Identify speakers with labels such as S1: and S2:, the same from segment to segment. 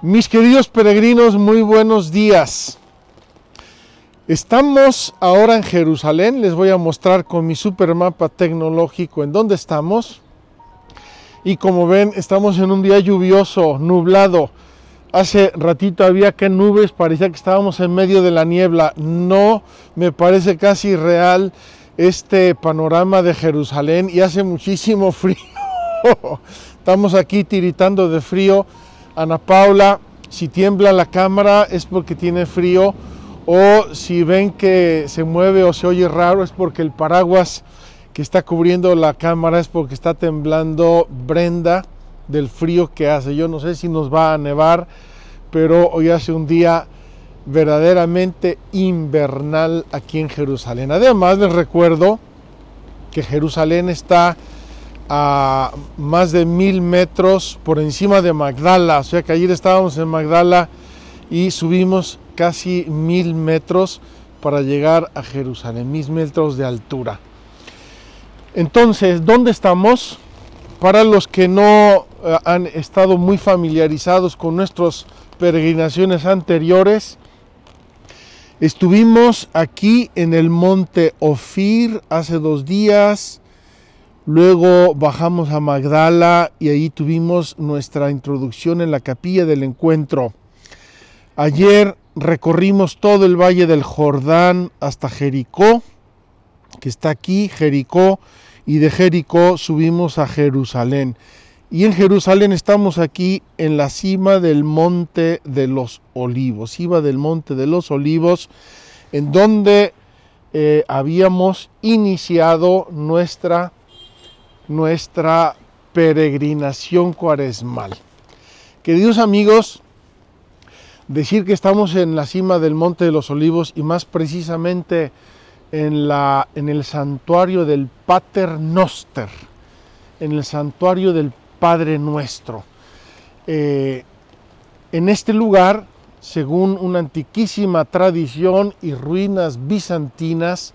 S1: Mis queridos peregrinos, muy buenos días. Estamos ahora en Jerusalén. Les voy a mostrar con mi supermapa tecnológico en dónde estamos. Y como ven, estamos en un día lluvioso, nublado. Hace ratito había que nubes, parecía que estábamos en medio de la niebla. No, me parece casi real este panorama de Jerusalén y hace muchísimo frío. Estamos aquí tiritando de frío. Ana Paula, si tiembla la cámara es porque tiene frío, o si ven que se mueve o se oye raro es porque el paraguas que está cubriendo la cámara es porque está temblando Brenda del frío que hace. Yo no sé si nos va a nevar, pero hoy hace un día verdaderamente invernal aquí en Jerusalén. Además les recuerdo que Jerusalén está a más de 1000 metros por encima de Magdala, o sea que ayer estábamos en Magdala y subimos casi 1000 metros para llegar a Jerusalén, 1000 metros de altura. Entonces, ¿dónde estamos? Para los que no han estado muy familiarizados con nuestras peregrinaciones anteriores, estuvimos aquí en el monte Ofir hace 2 días. Luego bajamos a Magdala y ahí tuvimos nuestra introducción en la capilla del encuentro. Ayer recorrimos todo el valle del Jordán hasta Jericó, que está aquí, Jericó, y de Jericó subimos a Jerusalén. Y en Jerusalén estamos aquí en la cima del Monte de los Olivos, en donde habíamos iniciado nuestra peregrinación cuaresmal. Queridos amigos, decir que estamos en la cima del Monte de los Olivos y más precisamente en el santuario del Pater Noster, en el santuario del Padre Nuestro. En este lugar, según una antiquísima tradición y ruinas bizantinas,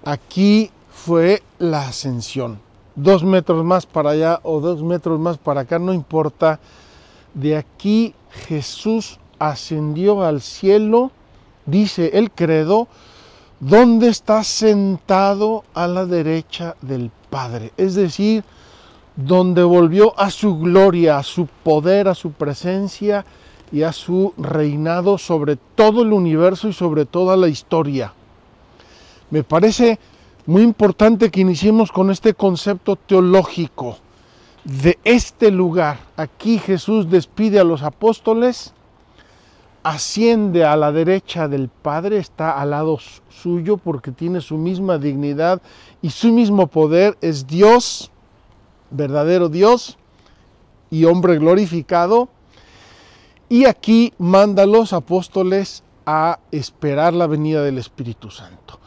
S1: aquí fue la ascensión. 2 metros más para allá o 2 metros más para acá, no importa. De aquí Jesús ascendió al cielo, dice el credo, donde está sentado a la derecha del Padre. Es decir, donde volvió a su gloria, a su poder, a su presencia y a su reinado sobre todo el universo y sobre toda la historia. Me parece muy importante que iniciemos con este concepto teológico de este lugar. Aquí Jesús despide a los apóstoles, asciende a la derecha del Padre, está al lado suyo porque tiene su misma dignidad y su mismo poder, es Dios, verdadero Dios y hombre glorificado. Y aquí manda a los apóstoles a esperar la venida del Espíritu Santo.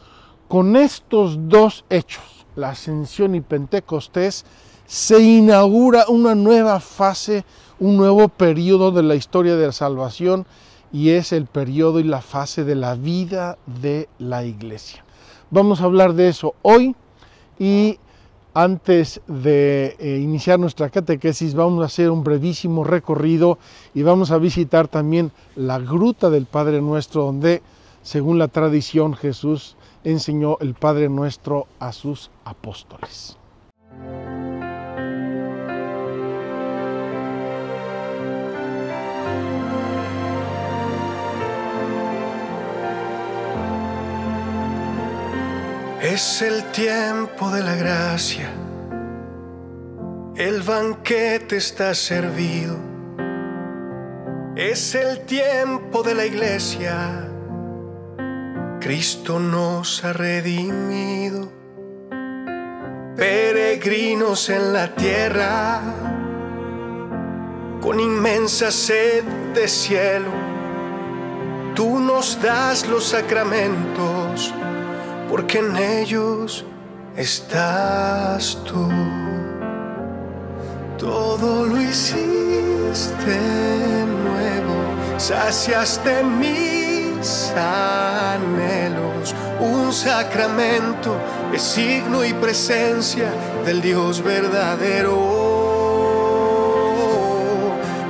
S1: Con estos dos hechos, la ascensión y Pentecostés, se inaugura una nueva fase, un nuevo periodo de la historia de la salvación, y es el periodo y la fase de la vida de la Iglesia. Vamos a hablar de eso hoy, y antes de iniciar nuestra catequesis vamos a hacer un brevísimo recorrido y vamos a visitar también la gruta del Padre Nuestro, donde, según la tradición, Jesús enseñó el Padre Nuestro a sus apóstoles.
S2: Es el tiempo de la gracia, el banquete está servido. Es el tiempo de la iglesia, Cristo nos ha redimido. Peregrinos en la tierra, con inmensa sed de cielo, tú nos das los sacramentos, porque en ellos estás tú. Todo lo hiciste nuevo, saciaste mis anhelos. Un sacramento es signo y presencia del Dios verdadero.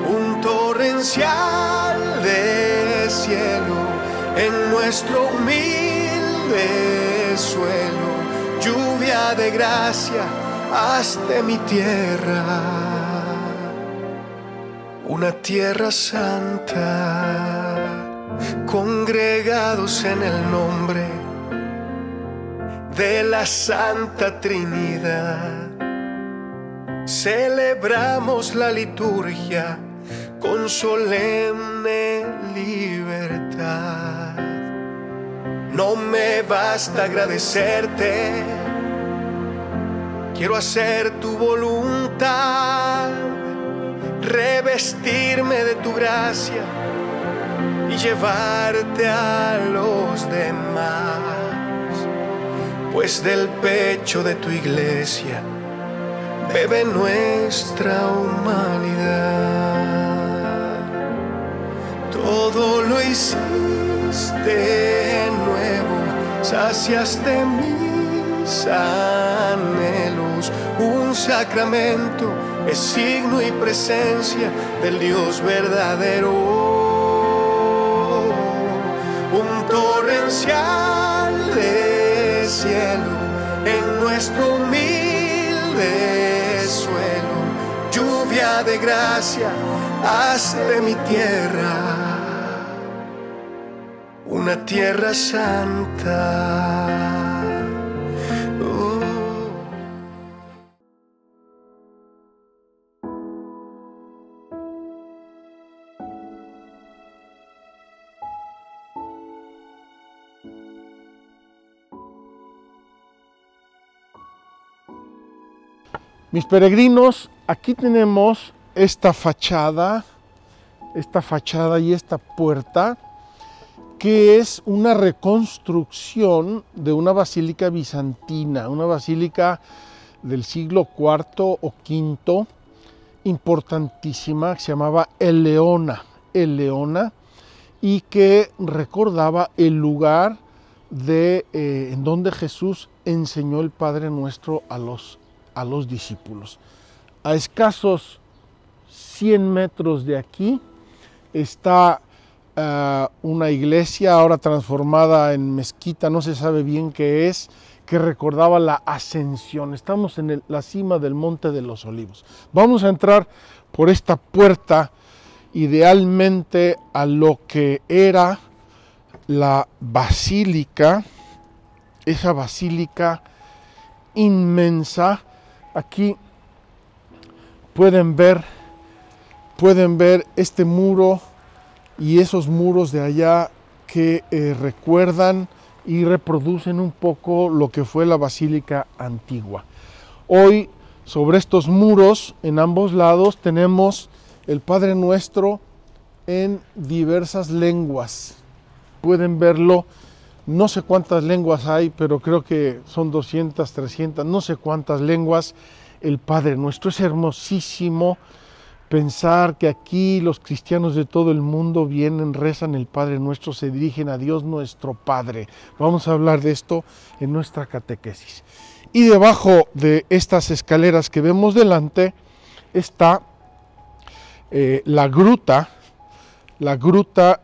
S2: Un torrencial en nuestro humilde suelo, lluvia de gracia, haz de mi tierra una tierra santa, congregados en el nombre de la Santa Trinidad. Celebramos la liturgia con solemne libertad. No me basta agradecerte, quiero hacer tu voluntad, revestirme de tu gracia y llevarte a los demás, pues del pecho de tu iglesia bebe nuestra humanidad. Todo lo hiciste nuevo, saciaste mis anhelos. Un sacramento es signo y presencia del Dios verdadero. Un torrencial de cielo en nuestro humilde suelo, lluvia de gracia, haz de mi tierra una tierra santa.
S1: Mis peregrinos, aquí tenemos esta fachada y esta puerta, que es una reconstrucción de una basílica bizantina, una basílica del siglo IV o V, importantísima, que se llamaba Eleona, y que recordaba el lugar en donde Jesús enseñó el Padre Nuestro a los discípulos. A escasos 100 metros de aquí está una iglesia ahora transformada en mezquita, no se sabe bien qué es, que recordaba la ascensión. Estamos en la cima del Monte de los Olivos. Vamos a entrar por esta puerta, idealmente a lo que era la basílica, esa basílica inmensa. Aquí pueden ver este muro y esos muros de allá que recuerdan y reproducen un poco lo que fue la basílica antigua. Hoy, sobre estos muros, en ambos lados, tenemos el Padre Nuestro en diversas lenguas. Pueden verlo, no sé cuántas lenguas hay, pero creo que son 200, 300, no sé cuántas lenguas. El Padre Nuestro es hermosísimo pensar que aquí los cristianos de todo el mundo vienen, rezan el Padre Nuestro, se dirigen a Dios nuestro Padre. Vamos a hablar de esto en nuestra catequesis. Y debajo de estas escaleras que vemos delante está la gruta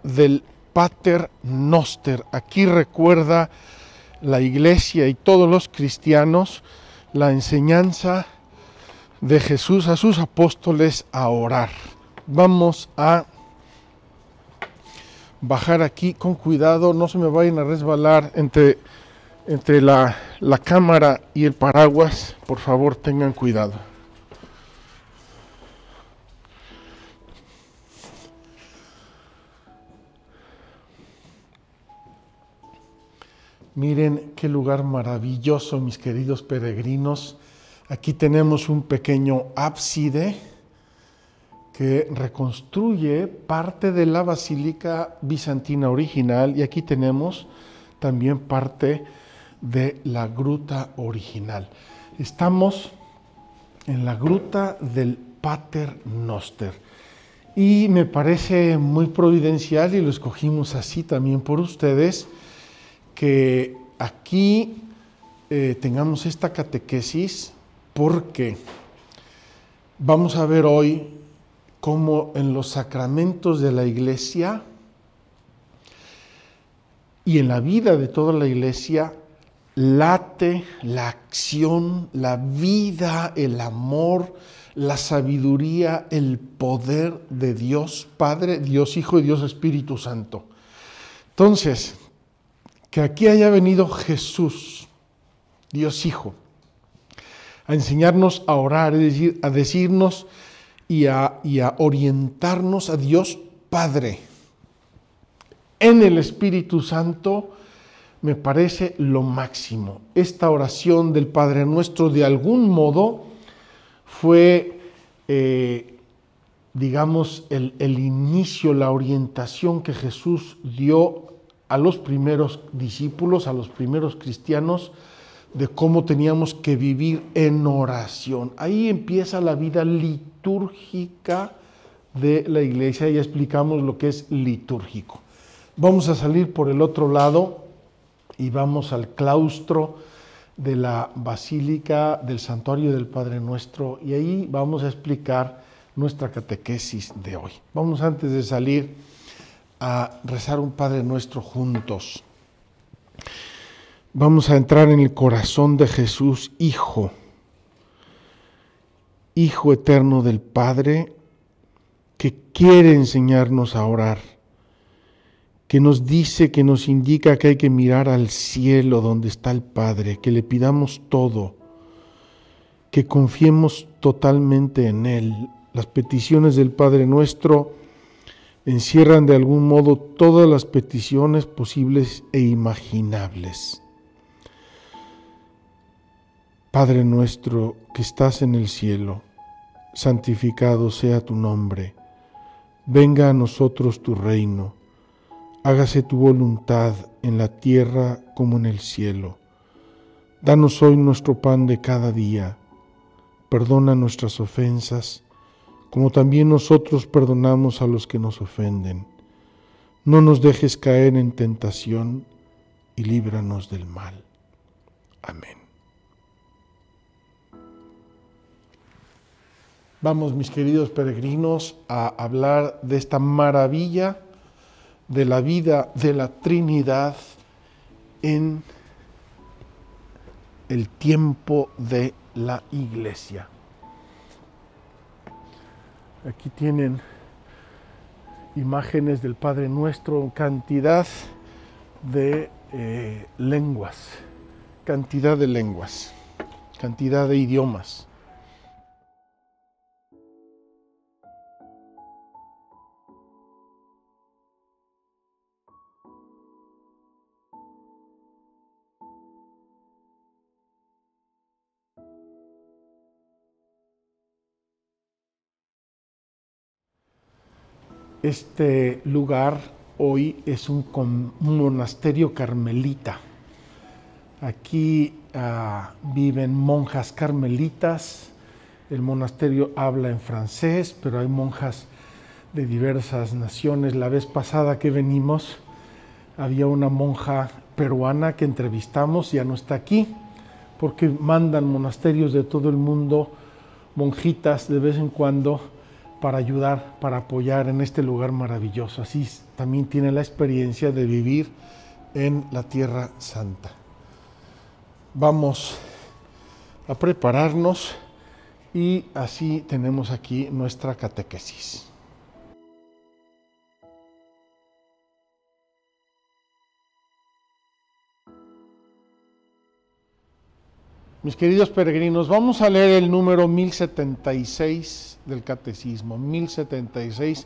S1: del Pater Noster. Aquí recuerda la Iglesia y todos los cristianos la enseñanza de Jesús a sus apóstoles a orar. Vamos a bajar aquí con cuidado, no se me vayan a resbalar entre la cámara y el paraguas, por favor tengan cuidado. Miren qué lugar maravilloso, mis queridos peregrinos. Aquí tenemos un pequeño ábside que reconstruye parte de la basílica bizantina original, y aquí tenemos también parte de la gruta original. Estamos en la gruta del Pater Noster y me parece muy providencial, y lo escogimos así también por ustedes, que aquí tengamos esta catequesis, porque vamos a ver hoy cómo en los sacramentos de la Iglesia y en la vida de toda la iglesia late la acción, la vida, el amor, la sabiduría, el poder de Dios Padre, Dios Hijo y Dios Espíritu Santo. Entonces, que aquí haya venido Jesús, Dios Hijo, a enseñarnos a orar, es decir, a decirnos y a orientarnos a Dios Padre en el Espíritu Santo, me parece lo máximo. Esta oración del Padre Nuestro de algún modo fue, digamos, el inicio, la orientación que Jesús dio a los primeros discípulos, a los primeros cristianos, de cómo teníamos que vivir en oración. Ahí empieza la vida litúrgica de la iglesia. Ya explicamos lo que es litúrgico. Vamos a salir por el otro lado y vamos al claustro de la Basílica del Santuario del Padre Nuestro, y ahí vamos a explicar nuestra catequesis de hoy. Vamos, antes de salir, a rezar un Padre Nuestro juntos. Vamos a entrar en el corazón de Jesús, Hijo eterno del Padre, que quiere enseñarnos a orar, que nos dice, que nos indica que hay que mirar al cielo donde está el Padre, que le pidamos todo, que confiemos totalmente en Él. Las peticiones del Padre Nuestro encierran de algún modo todas las peticiones posibles e imaginables. Padre nuestro que estás en el cielo, santificado sea tu nombre. Venga a nosotros tu reino. Hágase tu voluntad en la tierra como en el cielo. Danos hoy nuestro pan de cada día. Perdona nuestras ofensas, como también nosotros perdonamos a los que nos ofenden. No nos dejes caer en tentación y líbranos del mal. Amén. Vamos, mis queridos peregrinos, a hablar de esta maravilla de la vida de la Trinidad en el tiempo de la Iglesia. Aquí tienen imágenes del Padre Nuestro, cantidad de lenguas, cantidad de idiomas. Este lugar hoy es un monasterio carmelita. Aquí viven monjas carmelitas. El monasterio habla en francés, pero hay monjas de diversas naciones. La vez pasada que venimos, había una monja peruana que entrevistamos, ya no está aquí, porque mandan monasterios de todo el mundo, monjitas de vez en cuando, para ayudar, para apoyar en este lugar maravilloso. Así también tiene la experiencia de vivir en la Tierra Santa. Vamos a prepararnos y así tenemos aquí nuestra catequesis. Mis queridos peregrinos, vamos a leer el número 1076 del Catecismo, 1076,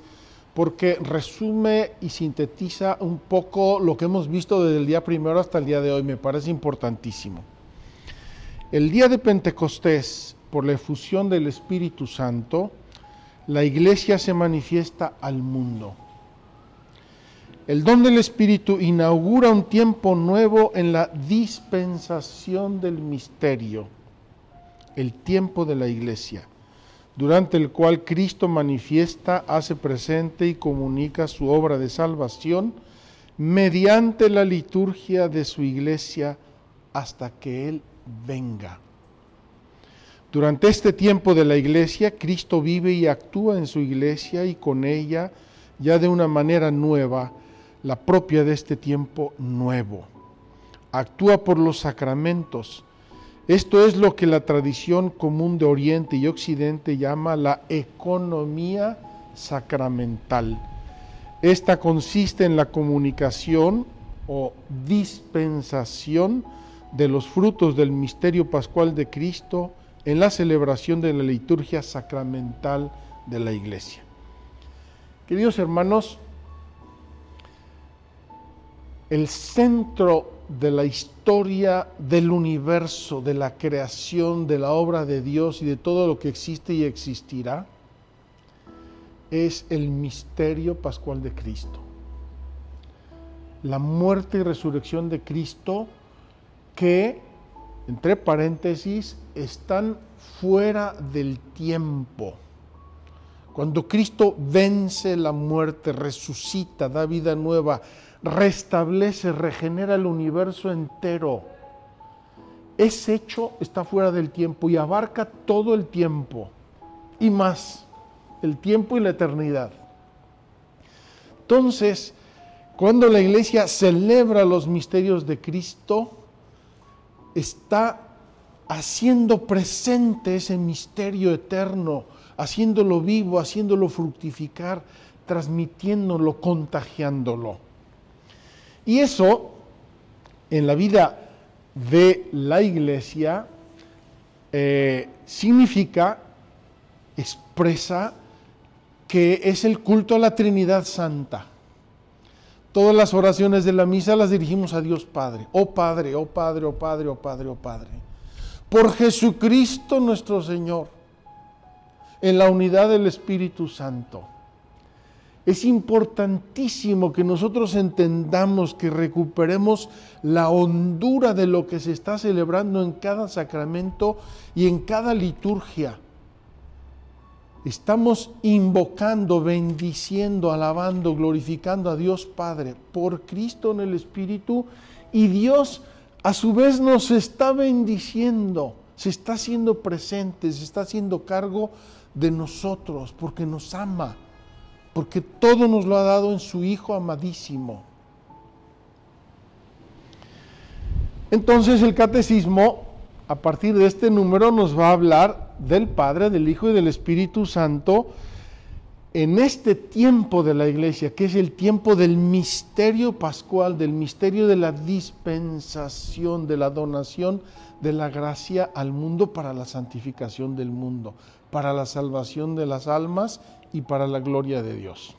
S1: porque resume y sintetiza un poco lo que hemos visto desde el día primero hasta el día de hoy. Me parece importantísimo. El día de Pentecostés, por la efusión del Espíritu Santo, la Iglesia se manifiesta al mundo. El don del Espíritu inaugura un tiempo nuevo en la dispensación del misterio, el tiempo de la Iglesia, durante el cual Cristo manifiesta, hace presente y comunica su obra de salvación mediante la liturgia de su Iglesia hasta que Él venga. Durante este tiempo de la Iglesia, Cristo vive y actúa en su Iglesia y con ella, ya de una manera nueva, la propia de este tiempo nuevo. Actúa por los sacramentos. Esto es lo que la tradición común de Oriente y Occidente llama la economía sacramental. Esta consiste en la comunicación o dispensación de los frutos del misterio pascual de Cristo en la celebración de la liturgia sacramental de la Iglesia. Queridos hermanos, el centro de la historia del universo, de la creación, de la obra de Dios y de todo lo que existe y existirá, es el misterio pascual de Cristo. La muerte y resurrección de Cristo que, entre paréntesis, están fuera del tiempo. Cuando Cristo vence la muerte, resucita, da vida nueva, restablece, regenera el universo entero. Ese hecho está fuera del tiempo y abarca todo el tiempo y más, el tiempo y la eternidad. Entonces, cuando la Iglesia celebra los misterios de Cristo, está haciendo presente ese misterio eterno, haciéndolo vivo, haciéndolo fructificar, transmitiéndolo, contagiándolo. Y eso, en la vida de la Iglesia, significa, expresa que es el culto a la Trinidad Santa. Todas las oraciones de la misa las dirigimos a Dios Padre. Oh Padre, oh Padre, oh Padre, oh Padre, oh Padre. Por Jesucristo nuestro Señor, en la unidad del Espíritu Santo. Es importantísimo que nosotros entendamos, que recuperemos la hondura de lo que se está celebrando en cada sacramento y en cada liturgia. Estamos invocando, bendiciendo, alabando, glorificando a Dios Padre por Cristo en el Espíritu, y Dios a su vez nos está bendiciendo, se está haciendo presente, se está haciendo cargo de nosotros porque nos ama, porque todo nos lo ha dado en su Hijo amadísimo. Entonces el catecismo, a partir de este número, nos va a hablar del Padre, del Hijo y del Espíritu Santo en este tiempo de la Iglesia, que es el tiempo del misterio pascual, del misterio de la dispensación, de la donación de la gracia al mundo para la santificación del mundo, para la salvación de las almas y para la gloria de Dios.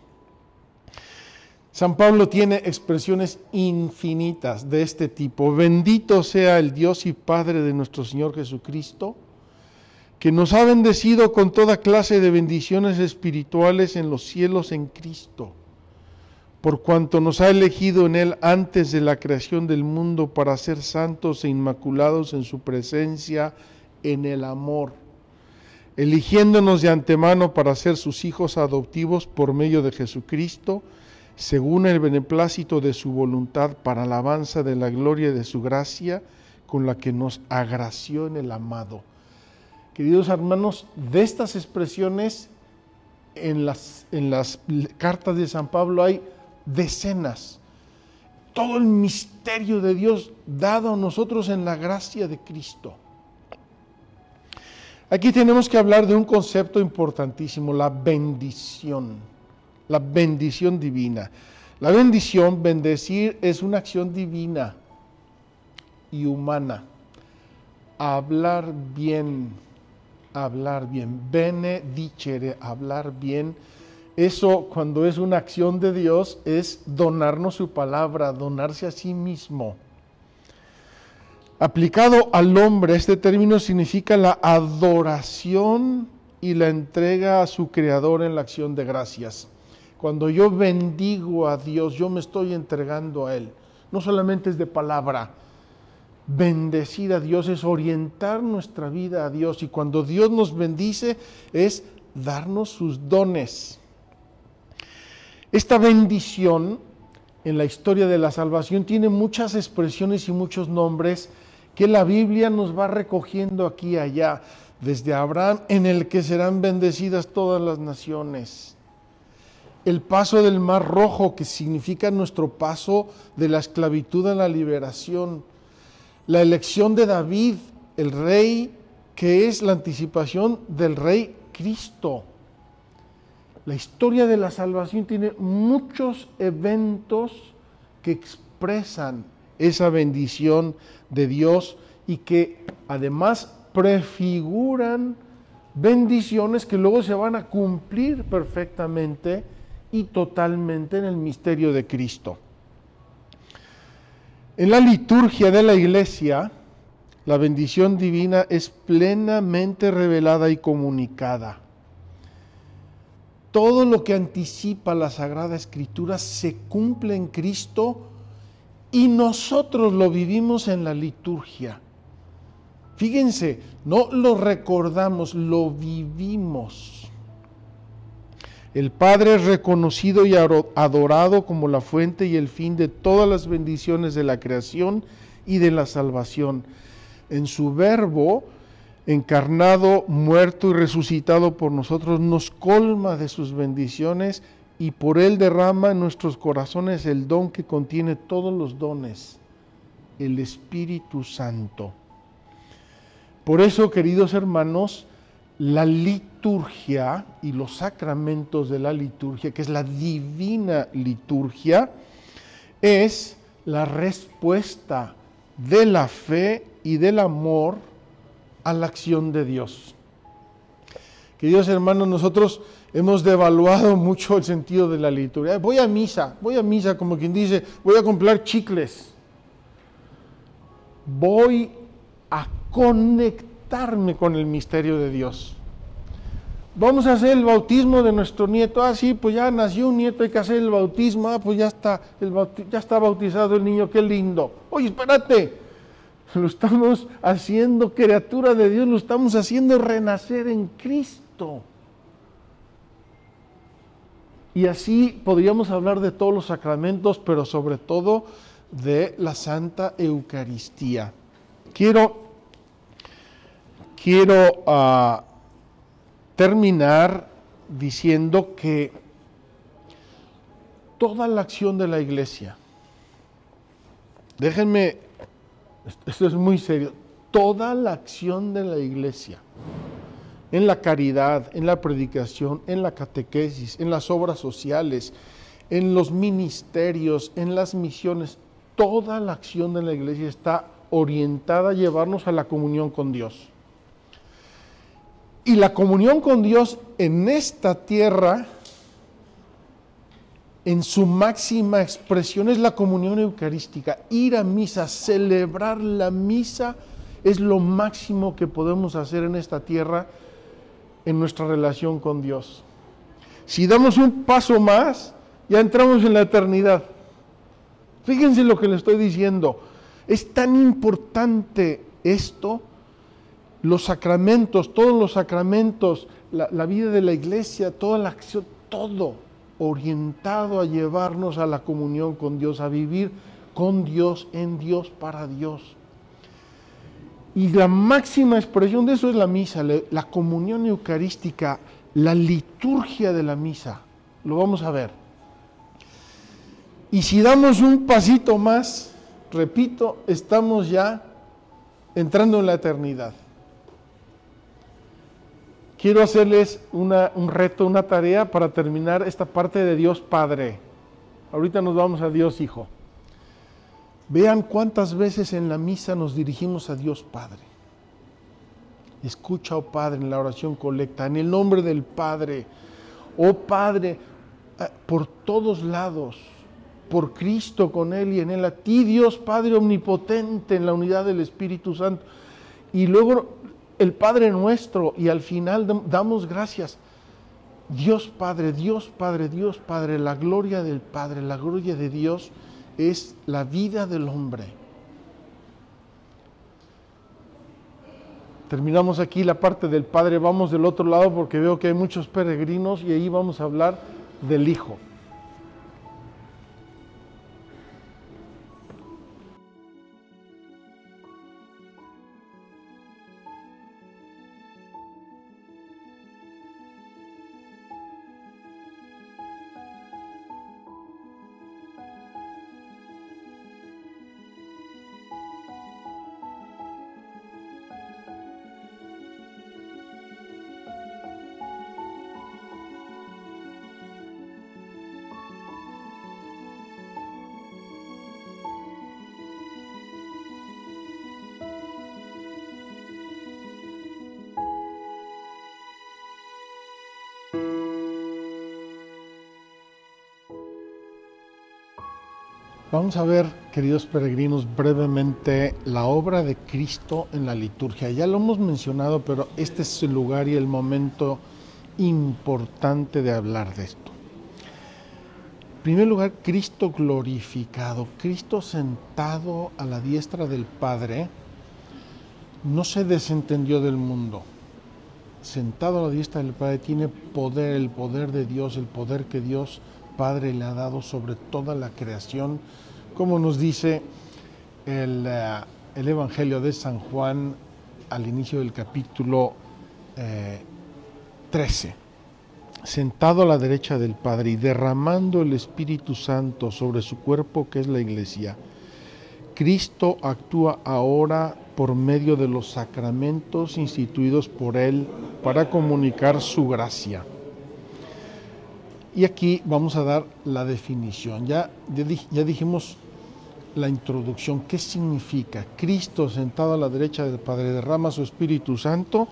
S1: San Pablo tiene expresiones infinitas de este tipo. Bendito sea el Dios y Padre de nuestro Señor Jesucristo, que nos ha bendecido con toda clase de bendiciones espirituales en los cielos en Cristo, por cuanto nos ha elegido en Él antes de la creación del mundo para ser santos e inmaculados en su presencia en el amor, eligiéndonos de antemano para ser sus hijos adoptivos por medio de Jesucristo, según el beneplácito de su voluntad, para alabanza de la gloria de su gracia, con la que nos agració en el amado. Queridos hermanos, de estas expresiones en las cartas de San Pablo hay decenas. Todo el misterio de Dios dado a nosotros en la gracia de Cristo. Aquí tenemos que hablar de un concepto importantísimo, la bendición divina. La bendición, bendecir, es una acción divina y humana. Hablar bien, benedicere, hablar bien. Eso, cuando es una acción de Dios, es donarnos su palabra, donarse a sí mismo. Aplicado al hombre, este término significa la adoración y la entrega a su Creador en la acción de gracias. Cuando yo bendigo a Dios, yo me estoy entregando a Él. No solamente es de palabra. Bendecir a Dios es orientar nuestra vida a Dios, y cuando Dios nos bendice es darnos sus dones. Esta bendición en la historia de la salvación tiene muchas expresiones y muchos nombres que la Biblia nos va recogiendo aquí y allá, desde Abraham, en el que serán bendecidas todas las naciones. el paso del Mar Rojo, que significa nuestro paso de la esclavitud a la liberación, la elección de David, el rey, que es la anticipación del rey Cristo. La historia de la salvación tiene muchos eventos que expresan esa bendición de Dios y que además prefiguran bendiciones que luego se van a cumplir perfectamente y totalmente en el misterio de Cristo. En la liturgia de la Iglesia, la bendición divina es plenamente revelada y comunicada. Todo lo que anticipa la Sagrada Escritura se cumple en Cristo y nosotros lo vivimos en la liturgia. Fíjense, no lo recordamos, lo vivimos. El Padre es reconocido y adorado como la fuente y el fin de todas las bendiciones de la creación y de la salvación. En su Verbo, encarnado, muerto y resucitado por nosotros, nos colma de sus bendiciones y por él derrama en nuestros corazones el don que contiene todos los dones, el Espíritu Santo. Por eso, queridos hermanos, la liturgia y los sacramentos de la liturgia, que es la divina liturgia, es la respuesta de la fe y del amor a la acción de Dios. Queridos hermanos, nosotros hemos devaluado mucho el sentido de la liturgia. Voy a misa, como quien dice, voy a comprar chicles. Voy a conectarme con el misterio de Dios. Vamos a hacer el bautismo de nuestro nieto. Ah, sí, pues ya nació un nieto, hay que hacer el bautismo. Ah, pues ya está bautizado el niño, qué lindo. Oye, espérate. Lo estamos haciendo criatura de Dios, lo estamos haciendo renacer en Cristo. Y así podríamos hablar de todos los sacramentos, pero sobre todo de la Santa Eucaristía. Quiero terminar diciendo que toda la acción de la Iglesia, déjenme, esto es muy serio, toda la acción de la Iglesia, en la caridad, en la predicación, en la catequesis, en las obras sociales, en los ministerios, en las misiones, toda la acción de la Iglesia está orientada a llevarnos a la comunión con Dios. Y la comunión con Dios en esta tierra, en su máxima expresión, es la comunión eucarística. Ir a misa, celebrar la misa, es lo máximo que podemos hacer en esta tierra en nuestra relación con Dios. Si damos un paso más, ya entramos en la eternidad. Fíjense lo que le estoy diciendo. Es tan importante esto, los sacramentos, todos los sacramentos, la vida de la Iglesia, toda la acción, todo orientado a llevarnos a la comunión con Dios, a vivir con Dios, en Dios, para Dios. Y la máxima expresión de eso es la misa, la comunión eucarística, la liturgia de la misa. Lo vamos a ver. Y si damos un pasito más, repito, estamos ya entrando en la eternidad. Quiero hacerles un reto, una tarea para terminar esta parte de Dios Padre. Ahorita nos vamos a Dios Hijo. Vean cuántas veces en la misa nos dirigimos a Dios Padre. Escucha, oh Padre, en la oración colecta, en el nombre del Padre. Oh Padre, por todos lados, por Cristo, con Él y en Él, a ti Dios Padre omnipotente, en la unidad del Espíritu Santo. Y luego el Padre nuestro, y al final damos gracias. Dios Padre, Dios Padre, Dios Padre, la gloria del Padre, la gloria de Dios es la vida del hombre. Terminamos aquí la parte del Padre, vamos del otro lado porque veo que hay muchos peregrinos y ahí vamos a hablar del Hijo. Vamos a ver, queridos peregrinos, brevemente la obra de Cristo en la liturgia. Ya lo hemos mencionado, pero este es el lugar y el momento importante de hablar de esto. En primer lugar, Cristo glorificado, Cristo sentado a la diestra del Padre, no se desentendió del mundo. Sentado a la diestra del Padre tiene poder, el poder de Dios, el poder que Dios Padre le ha dado sobre toda la creación, como nos dice el Evangelio de San Juan al inicio del capítulo 13. Sentado a la derecha del Padre y derramando el Espíritu Santo sobre su cuerpo, que es la Iglesia, Cristo actúa ahora por medio de los sacramentos instituidos por Él para comunicar su gracia. Y aquí vamos a dar la definición. Ya dijimos la introducción. ¿Qué significa? Cristo sentado a la derecha del Padre derrama su Espíritu Santo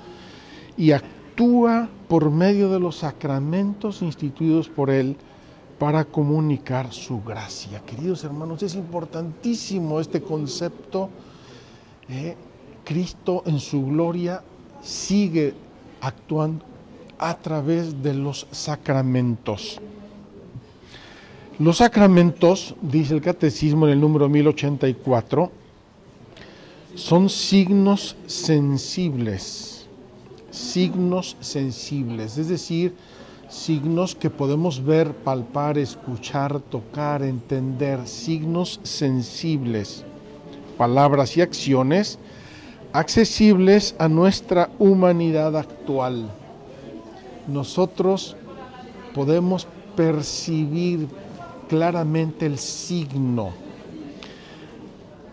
S1: y actúa por medio de los sacramentos instituidos por Él para comunicar su gracia. Queridos hermanos, es importantísimo este concepto. Cristo en su gloria sigue actuando a través de los sacramentos. Los sacramentos, dice el Catecismo en el número 1084, son signos sensibles, es decir, signos que podemos ver, palpar, escuchar, tocar, entender, signos sensibles, palabras y acciones accesibles a nuestra humanidad actual. Nosotros podemos percibir claramente el signo.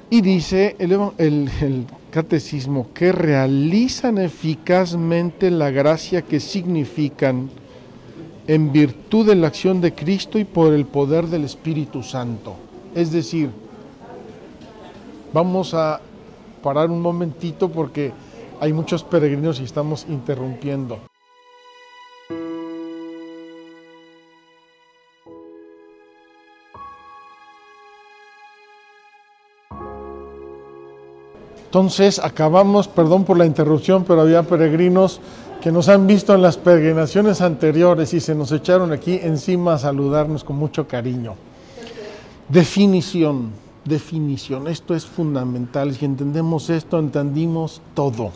S1: Y dice el Catecismo que realizan eficazmente la gracia que significan en virtud de la acción de Cristo y por el poder del Espíritu Santo. Es decir, vamos a parar un momentito porque hay muchos peregrinos y estamos interrumpiendo. Entonces acabamos, perdón por la interrupción, pero había peregrinos que nos han visto en las peregrinaciones anteriores y se nos echaron aquí encima a saludarnos con mucho cariño. Definición, esto es fundamental. Si entendemos esto, entendimos todo.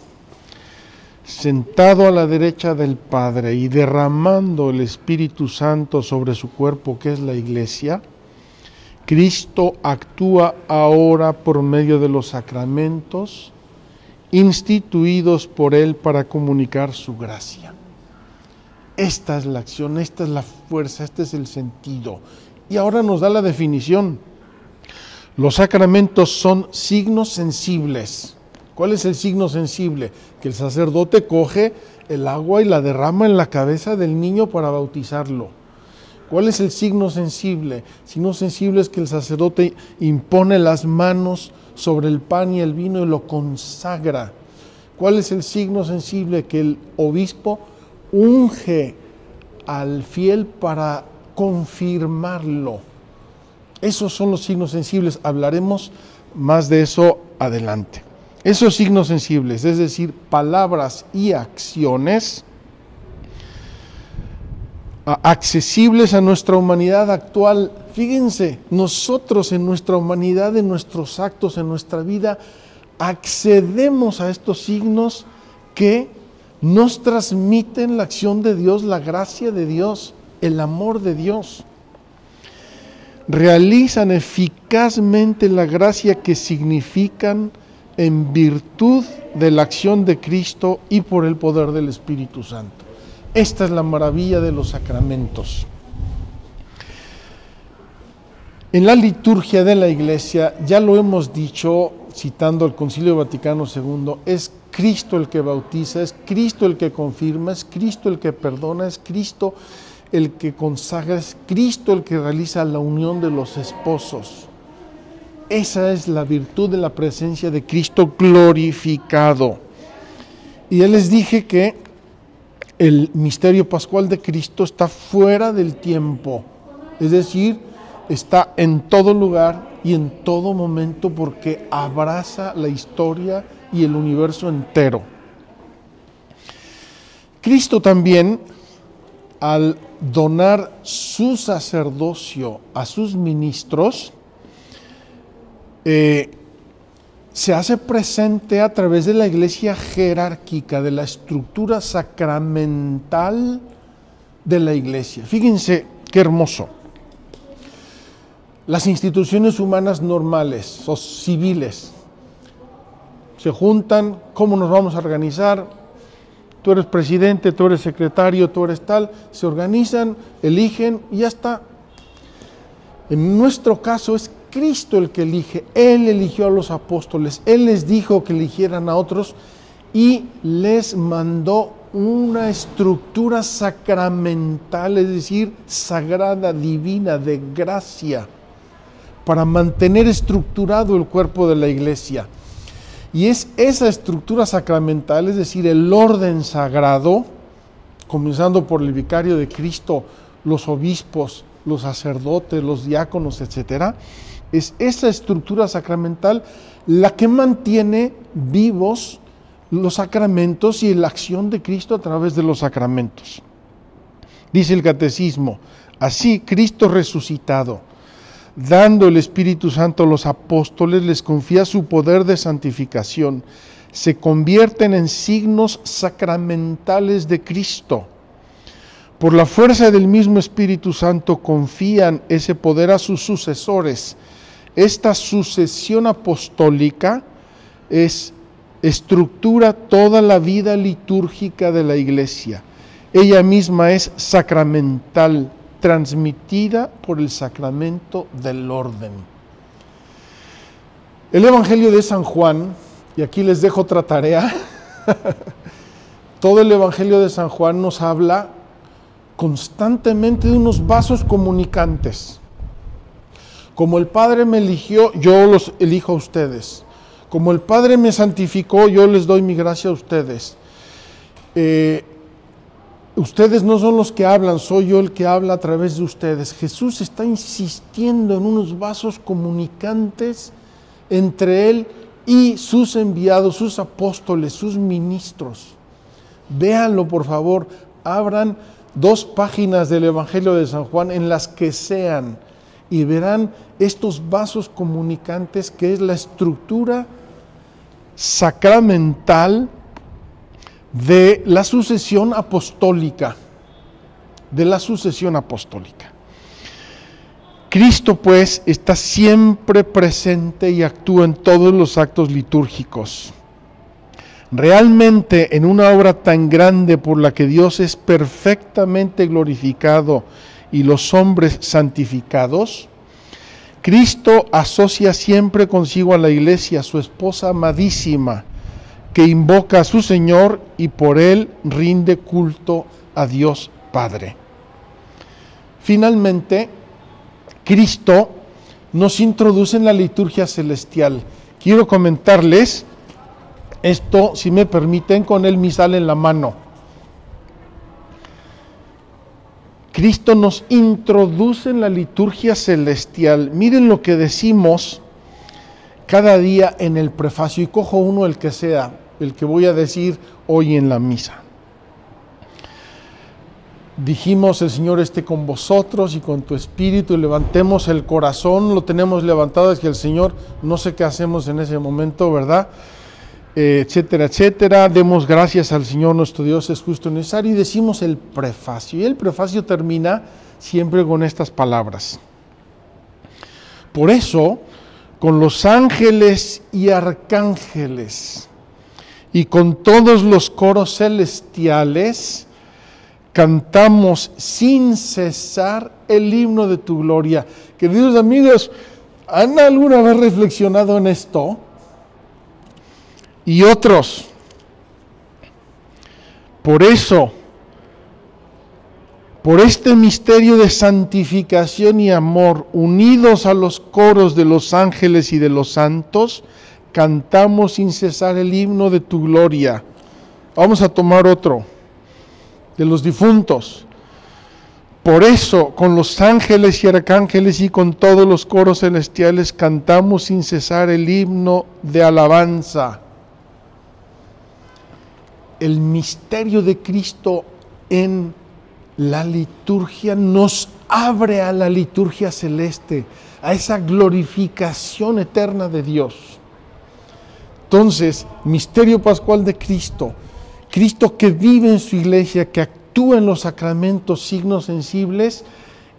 S1: Sentado a la derecha del Padre y derramando el Espíritu Santo sobre su cuerpo, que es la Iglesia, Cristo actúa ahora por medio de los sacramentos instituidos por Él para comunicar su gracia. Esta es la acción, esta es la fuerza, este es el sentido. Y ahora nos da la definición. Los sacramentos son signos sensibles. ¿Cuál es el signo sensible? Que el sacerdote coge el agua y la derrama en la cabeza del niño para bautizarlo. ¿Cuál es el signo sensible? El signo sensible es que el sacerdote impone las manos sobre el pan y el vino y lo consagra. ¿Cuál es el signo sensible? Que el obispo unge al fiel para confirmarlo. Esos son los signos sensibles. Hablaremos más de eso adelante. Esos signos sensibles, es decir, palabras y acciones accesibles a nuestra humanidad actual. Fíjense, nosotros en nuestra humanidad, en nuestros actos, en nuestra vida, accedemos a estos signos que nos transmiten la acción de Dios, la gracia de Dios, el amor de Dios. Realizan eficazmente la gracia que significan en virtud de la acción de Cristo y por el poder del Espíritu Santo. Esta es la maravilla de los sacramentos. En la liturgia de la Iglesia, ya lo hemos dicho, citando el Concilio Vaticano II, es Cristo el que bautiza, es Cristo el que confirma, es Cristo el que perdona, es Cristo el que consagra, es Cristo el que realiza la unión de los esposos. Esa es la virtud de la presencia de Cristo glorificado. Y ya les dije que el misterio pascual de Cristo está fuera del tiempo, es decir, está en todo lugar y en todo momento, porque abraza la historia y el universo entero. Cristo también, al donar su sacerdocio a sus ministros, se hace presente a través de la iglesia jerárquica, de la estructura sacramental de la iglesia. Fíjense qué hermoso. Las instituciones humanas normales o civiles se juntan. ¿Cómo nos vamos a organizar? Tú eres presidente, tú eres secretario, tú eres tal. Se organizan, eligen y ya está. En nuestro caso es Cristo el que elige. Él eligió a los apóstoles. Él les dijo que eligieran a otros y les mandó una estructura sacramental, es decir, sagrada, divina, de gracia, para mantener estructurado el cuerpo de la iglesia. Y es esa estructura sacramental, es decir, el orden sagrado, comenzando por el vicario de Cristo, los obispos, los sacerdotes, los diáconos, etcétera, es esa estructura sacramental la que mantiene vivos los sacramentos y la acción de Cristo a través de los sacramentos. Dice el catecismo: así Cristo resucitado, dando el Espíritu Santo a los apóstoles, les confía su poder de santificación. Se convierten en signos sacramentales de Cristo. Por la fuerza del mismo Espíritu Santo confían ese poder a sus sucesores. Esta sucesión apostólica estructura toda la vida litúrgica de la Iglesia. Ella misma es sacramental, transmitida por el sacramento del orden. El Evangelio de San Juan, y aquí les dejo otra tarea, todo el Evangelio de San Juan nos habla constantemente de unos vasos comunicantes. Como el Padre me eligió, yo los elijo a ustedes. Como el Padre me santificó, yo les doy mi gracia a ustedes. Ustedes no son los que hablan, soy yo el que habla a través de ustedes. Jesús está insistiendo en unos vasos comunicantes entre Él y sus enviados, sus apóstoles, sus ministros. Véanlo, por favor, abran 2 páginas del Evangelio de San Juan, en las que sean, y verán estos vasos comunicantes, que es la estructura sacramental de la sucesión apostólica, Cristo, pues, está siempre presente y actúa en todos los actos litúrgicos. Realmente, en una obra tan grande por la que Dios es perfectamente glorificado y los hombres santificados, Cristo asocia siempre consigo a la Iglesia, su esposa amadísima, que invoca a su Señor y por Él rinde culto a Dios Padre. Finalmente, Cristo nos introduce en la liturgia celestial. Quiero comentarles esto, si me permiten, con el misal en la mano. Cristo nos introduce en la liturgia celestial. Miren lo que decimos cada día en el prefacio, y cojo uno, el que sea, el que voy a decir hoy en la misa. Dijimos: el Señor esté con vosotros y con tu espíritu, y levantemos el corazón. Lo tenemos levantado hacia el Señor. No sé qué hacemos en ese momento, ¿verdad? Etcétera, etcétera. Demos gracias al Señor nuestro Dios, es justo y necesario. Y decimos el prefacio. Y el prefacio termina siempre con estas palabras: por eso, con los ángeles y arcángeles y con todos los coros celestiales, cantamos sin cesar el himno de tu gloria. Queridos amigos, ¿han alguna vez reflexionado en esto? Y otros, por eso, por este misterio de santificación y amor, unidos a los coros de los ángeles y de los santos, cantamos sin cesar el himno de tu gloria. Vamos a tomar otro, de los difuntos. Por eso, con los ángeles y arcángeles y con todos los coros celestiales cantamos sin cesar el himno de alabanza. El misterio de Cristo en la liturgia nos abre a la liturgia celeste, a esa glorificación eterna de Dios. Entonces, misterio pascual de Cristo, Cristo que vive en su iglesia, que actúa en los sacramentos, signos sensibles,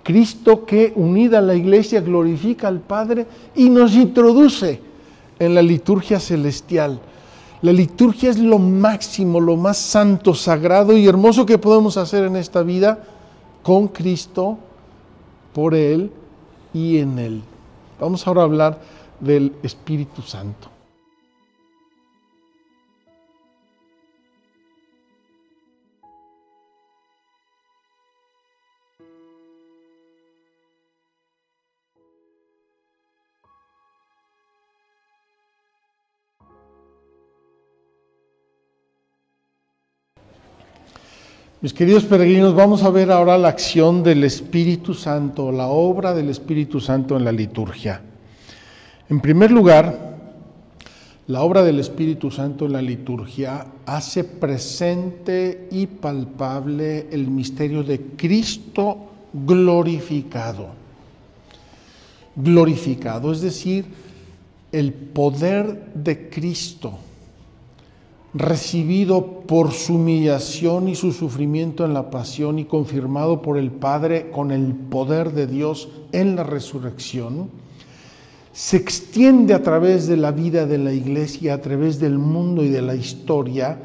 S1: Cristo que unida a la iglesia glorifica al Padre y nos introduce en la liturgia celestial. La liturgia es lo máximo, lo más santo, sagrado y hermoso que podemos hacer en esta vida con Cristo, por Él y en Él. Vamos ahora a hablar del Espíritu Santo. Mis queridos peregrinos, vamos a ver ahora la acción del Espíritu Santo, la obra del Espíritu Santo en la liturgia. En primer lugar, la obra del Espíritu Santo en la liturgia hace presente y palpable el misterio de Cristo glorificado. Glorificado, es decir, el poder de Cristo recibido por su humillación y su sufrimiento en la pasión y confirmado por el Padre con el poder de Dios en la resurrección, se extiende a través de la vida de la iglesia, a través del mundo y de la historia,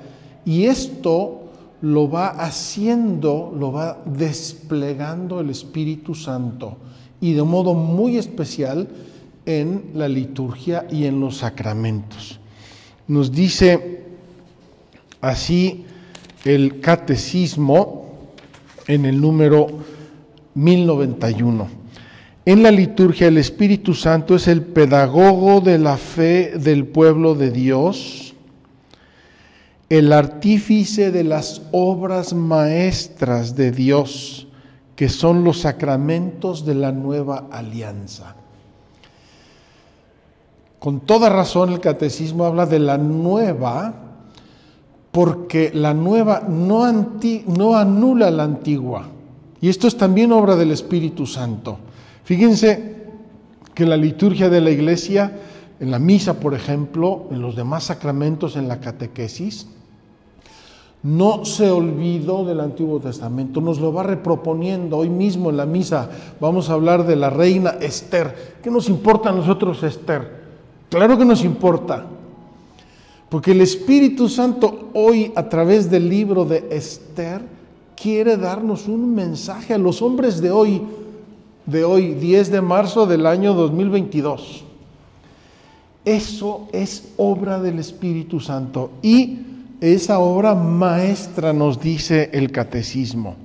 S1: y esto lo va haciendo, lo va desplegando el Espíritu Santo, y de modo muy especial en la liturgia y en los sacramentos. Nos dice así el Catecismo en el número 1091. En la liturgia el Espíritu Santo es el pedagogo de la fe del pueblo de Dios, el artífice de las obras maestras de Dios, que son los sacramentos de la nueva alianza. Con toda razón el Catecismo habla de la nueva, porque la nueva no anula la antigua. Y esto es también obra del Espíritu Santo. Fíjense que la liturgia de la iglesia, en la misa, por ejemplo, en los demás sacramentos, en la catequesis, no se olvidó del Antiguo Testamento, nos lo va reproponiendo. Hoy mismo en la misa vamos a hablar de la reina Esther. ¿Qué nos importa a nosotros Esther? Claro que nos importa. Porque el Espíritu Santo hoy, a través del libro de Esther, quiere darnos un mensaje a los hombres de hoy, 10 de marzo del año 2022. Eso es obra del Espíritu Santo y esa obra maestra nos dice el Catecismo.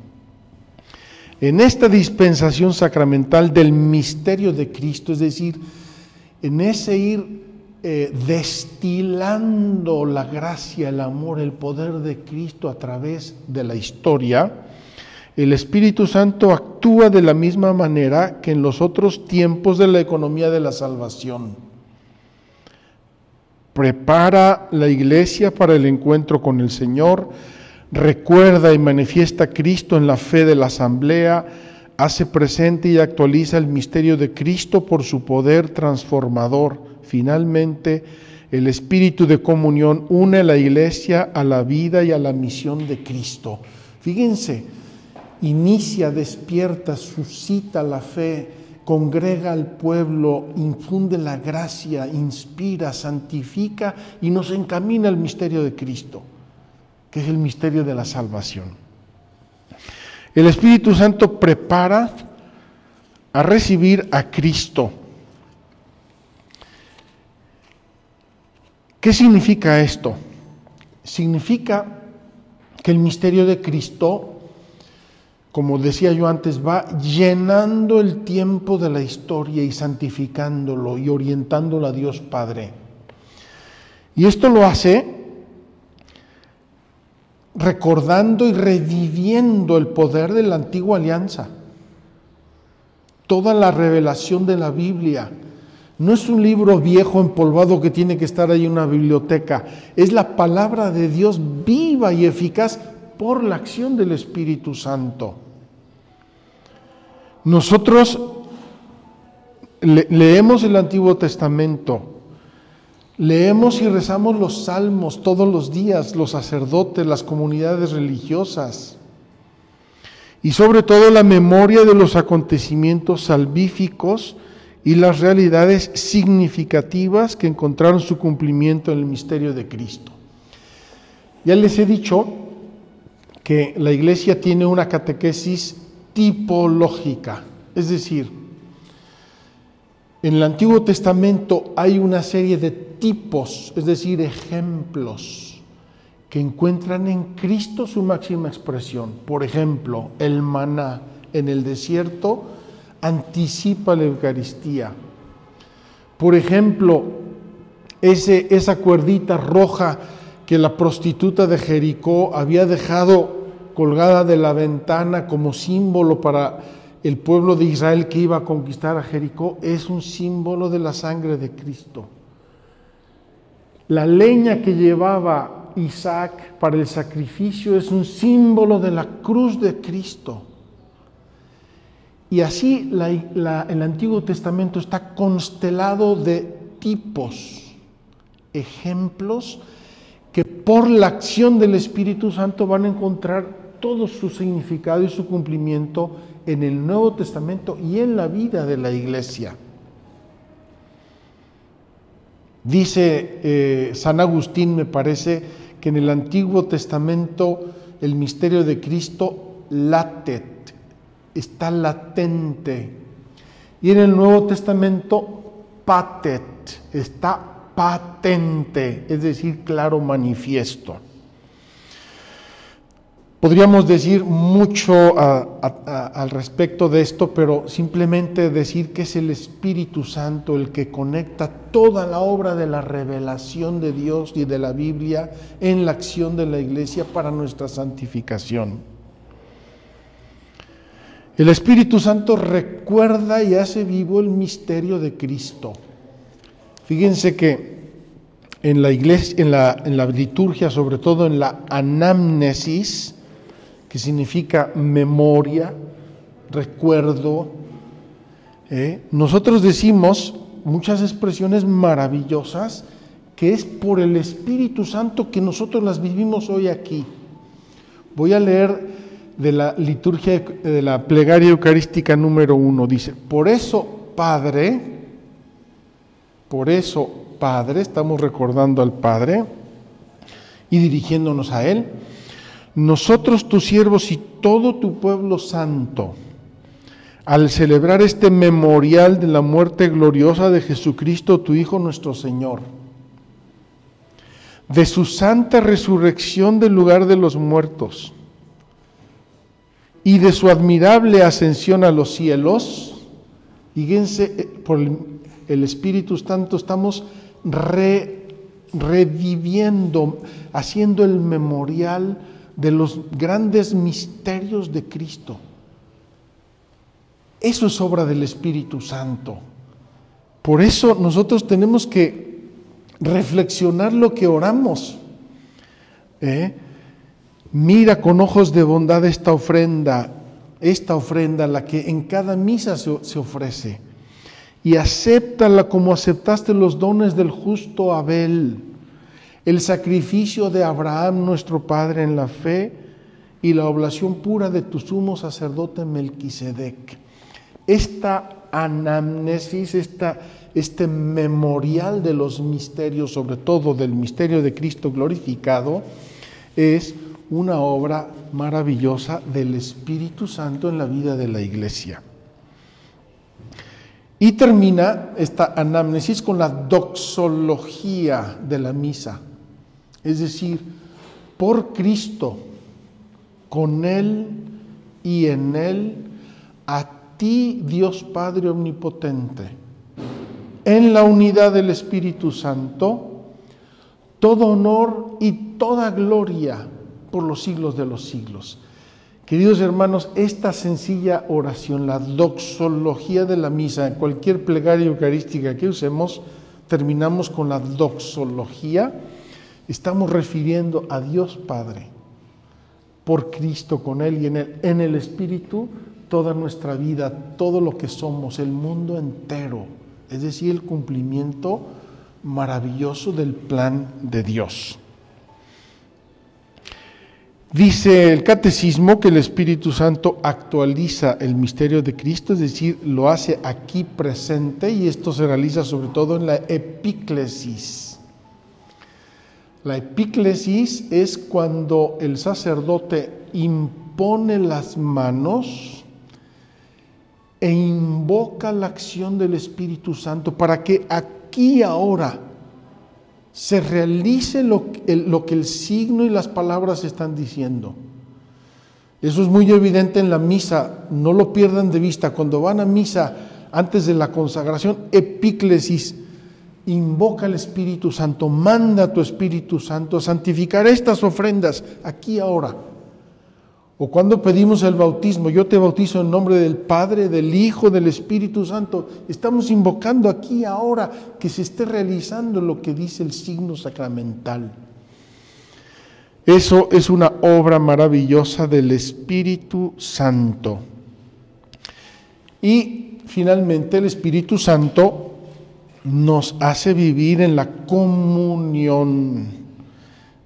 S1: En esta dispensación sacramental del misterio de Cristo, es decir, en ese ir destilando la gracia, el amor, el poder de Cristo a través de la historia, el Espíritu Santo actúa de la misma manera que en los otros tiempos de la economía de la salvación. Prepara la iglesia para el encuentro con el Señor, recuerda y manifiesta a Cristo en la fe de la asamblea, hace presente y actualiza el misterio de Cristo por su poder transformador. Finalmente, el espíritu de comunión une a la iglesia a la vida y a la misión de Cristo. Fíjense, inicia, despierta, suscita la fe, congrega al pueblo, infunde la gracia, inspira, santifica y nos encamina al misterio de Cristo, que es el misterio de la salvación. El Espíritu Santo prepara a recibir a Cristo. ¿Qué significa esto? Significa que el misterio de Cristo, como decía yo antes, va llenando el tiempo de la historia y santificándolo y orientándolo a Dios Padre. Y esto lo hace recordando y reviviendo el poder de la antigua alianza. toda la revelación de la Biblia. No es un libro viejo empolvado que tiene que estar ahí en una biblioteca. Es la palabra de Dios viva y eficaz por la acción del Espíritu Santo. Nosotros leemos el Antiguo Testamento, leemos y rezamos los salmos todos los días, los sacerdotes, las comunidades religiosas, y sobre todo la memoria de los acontecimientos salvíficos y las realidades significativas que encontraron su cumplimiento en el misterio de Cristo. Ya les he dicho que la Iglesia tiene una catequesis tipológica, es decir, en el Antiguo Testamento hay una serie de tipos, es decir, ejemplos, que encuentran en Cristo su máxima expresión. Por ejemplo, el maná en el desierto anticipa la Eucaristía. Por ejemplo, esa cuerdita roja que la prostituta de Jericó había dejado colgada de la ventana como símbolo para el pueblo de Israel que iba a conquistar a Jericó, es un símbolo de la sangre de Cristo. La leña que llevaba Isaac para el sacrificio es un símbolo de la cruz de Cristo. Y así el Antiguo Testamento está constelado de tipos, ejemplos, que por la acción del Espíritu Santo van a encontrar todo su significado y su cumplimiento en el Nuevo Testamento y en la vida de la Iglesia. Dice San Agustín, me parece, que en el Antiguo Testamento el misterio de Cristo latet, está latente, y en el Nuevo Testamento patet, está patente, es decir, claro, manifiesto. Podríamos decir mucho al respecto de esto, pero simplemente decir que es el Espíritu Santo el que conecta toda la obra de la revelación de Dios y de la Biblia en la acción de la Iglesia para nuestra santificación. El Espíritu Santo recuerda y hace vivo el misterio de Cristo. Fíjense que en la iglesia, en la liturgia, sobre todo en la anamnesis, que significa memoria, recuerdo, nosotros decimos muchas expresiones maravillosas que es por el Espíritu Santo que nosotros las vivimos hoy aquí. Voy a leer de la liturgia de la plegaria eucarística número 1, dice: por eso, Padre, estamos recordando al Padre y dirigiéndonos a Él, nosotros tus siervos y todo tu pueblo santo, al celebrar este memorial de la muerte gloriosa de Jesucristo, tu Hijo nuestro Señor, de su santa resurrección del lugar de los muertos y de su admirable ascensión a los cielos, fíjense, por el Espíritu Santo estamos reviviendo, haciendo el memorial de los grandes misterios de Cristo. Eso es obra del Espíritu Santo. Por eso nosotros tenemos que reflexionar lo que oramos. Mira con ojos de bondad esta ofrenda, la que en cada misa se ofrece, y acéptala como aceptaste los dones del justo Abel, el sacrificio de Abraham nuestro padre en la fe y la oblación pura de tu sumo sacerdote Melquisedec. Esta anamnesis, este memorial de los misterios, sobre todo del misterio de Cristo glorificado, es una obra maravillosa del Espíritu Santo en la vida de la Iglesia. Y termina esta anamnesis con la doxología de la misa, es decir, por Cristo, con Él y en Él, a ti, Dios Padre Omnipotente, en la unidad del Espíritu Santo, todo honor y toda gloria por los siglos de los siglos. Queridos hermanos, esta sencilla oración, la doxología de la misa, en cualquier plegaria eucarística que usemos, terminamos con la doxología. Estamos refiriendo a Dios Padre, por Cristo, con Él y en el Espíritu, toda nuestra vida, todo lo que somos, el mundo entero, es decir, el cumplimiento maravilloso del plan de Dios. Dice el Catecismo que el Espíritu Santo actualiza el misterio de Cristo, es decir, lo hace aquí presente, y esto se realiza sobre todo en la epíclesis. La epíclesis es cuando el sacerdote impone las manos e invoca la acción del Espíritu Santo para que aquí ahora se realice lo que el signo y las palabras están diciendo. Eso es muy evidente en la misa, no lo pierdan de vista. Cuando van a misa antes de la consagración, epíclesis, invoca al Espíritu Santo, manda a tu Espíritu Santo a santificar estas ofrendas aquí ahora. O cuando pedimos el bautismo, yo te bautizo en nombre del Padre, del Hijo, del Espíritu Santo. Estamos invocando aquí ahora que se esté realizando lo que dice el signo sacramental. Eso es una obra maravillosa del Espíritu Santo. Y finalmente el Espíritu Santo nos hace vivir en la comunión.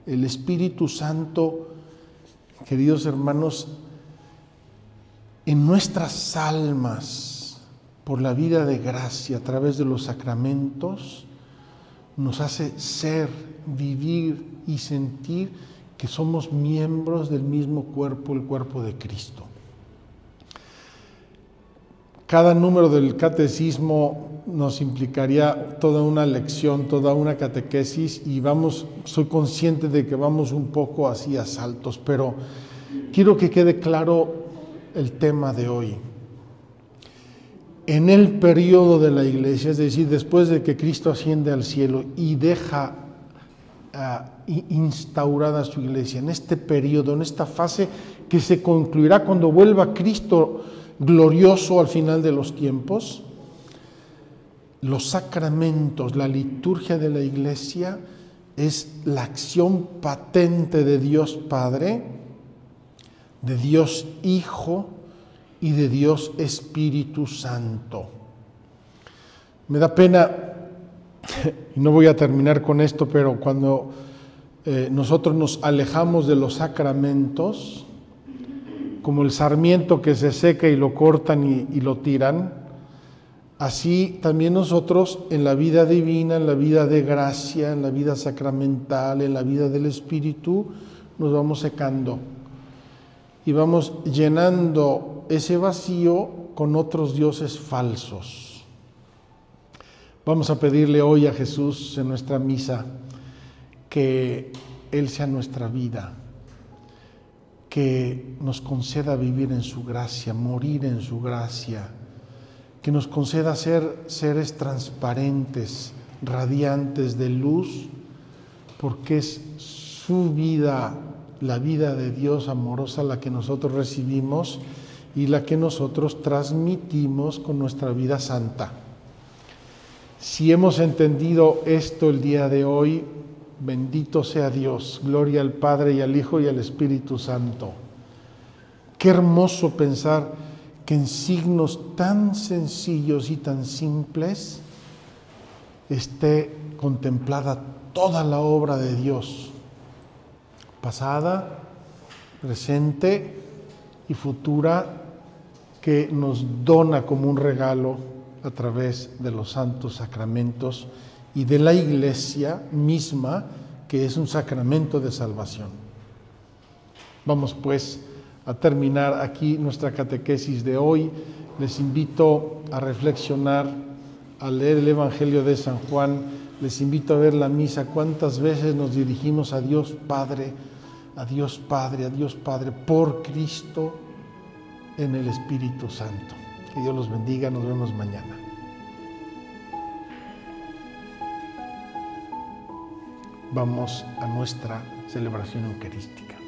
S1: El Espíritu Santo, queridos hermanos, en nuestras almas, por la vida de gracia, a través de los sacramentos, nos hace ser, vivir y sentir que somos miembros del mismo cuerpo, el cuerpo de Cristo. Cada número del catecismo nos implicaría toda una lección, toda una catequesis, y soy consciente de que vamos un poco así a saltos, pero quiero que quede claro el tema de hoy. En el periodo de la Iglesia, es decir, después de que Cristo asciende al cielo y deja instaurada su Iglesia, en este periodo, en esta fase que se concluirá cuando vuelva Cristo glorioso al final de los tiempos, los sacramentos, la liturgia de la Iglesia es la acción patente de Dios Padre, de Dios Hijo y de Dios Espíritu Santo. Me da pena, y no voy a terminar con esto, pero cuando nosotros nos alejamos de los sacramentos, como el sarmiento que se seca y lo cortan y lo tiran, así también nosotros en la vida divina, en la vida de gracia, en la vida sacramental, en la vida del Espíritu, nos vamos secando y vamos llenando ese vacío con otros dioses falsos. Vamos a pedirle hoy a Jesús en nuestra misa que Él sea nuestra vida, que nos conceda vivir en su gracia, morir en su gracia, que nos conceda ser seres transparentes, radiantes de luz, porque es su vida, la vida de Dios amorosa, la que nosotros recibimos y la que nosotros transmitimos con nuestra vida santa. Si hemos entendido esto el día de hoy, bendito sea Dios, gloria al Padre y al Hijo y al Espíritu Santo. Qué hermoso pensar que en signos tan sencillos y tan simples esté contemplada toda la obra de Dios, pasada, presente y futura, que nos dona como un regalo a través de los santos sacramentos y de la Iglesia misma, que es un sacramento de salvación. Vamos pues a terminar aquí nuestra catequesis de hoy. Les invito a reflexionar, a leer el Evangelio de San Juan, les invito a ver la misa, cuántas veces nos dirigimos a Dios Padre, a Dios Padre, a Dios Padre, por Cristo en el Espíritu Santo. Que Dios los bendiga, nos vemos mañana. Vamos a nuestra celebración eucarística.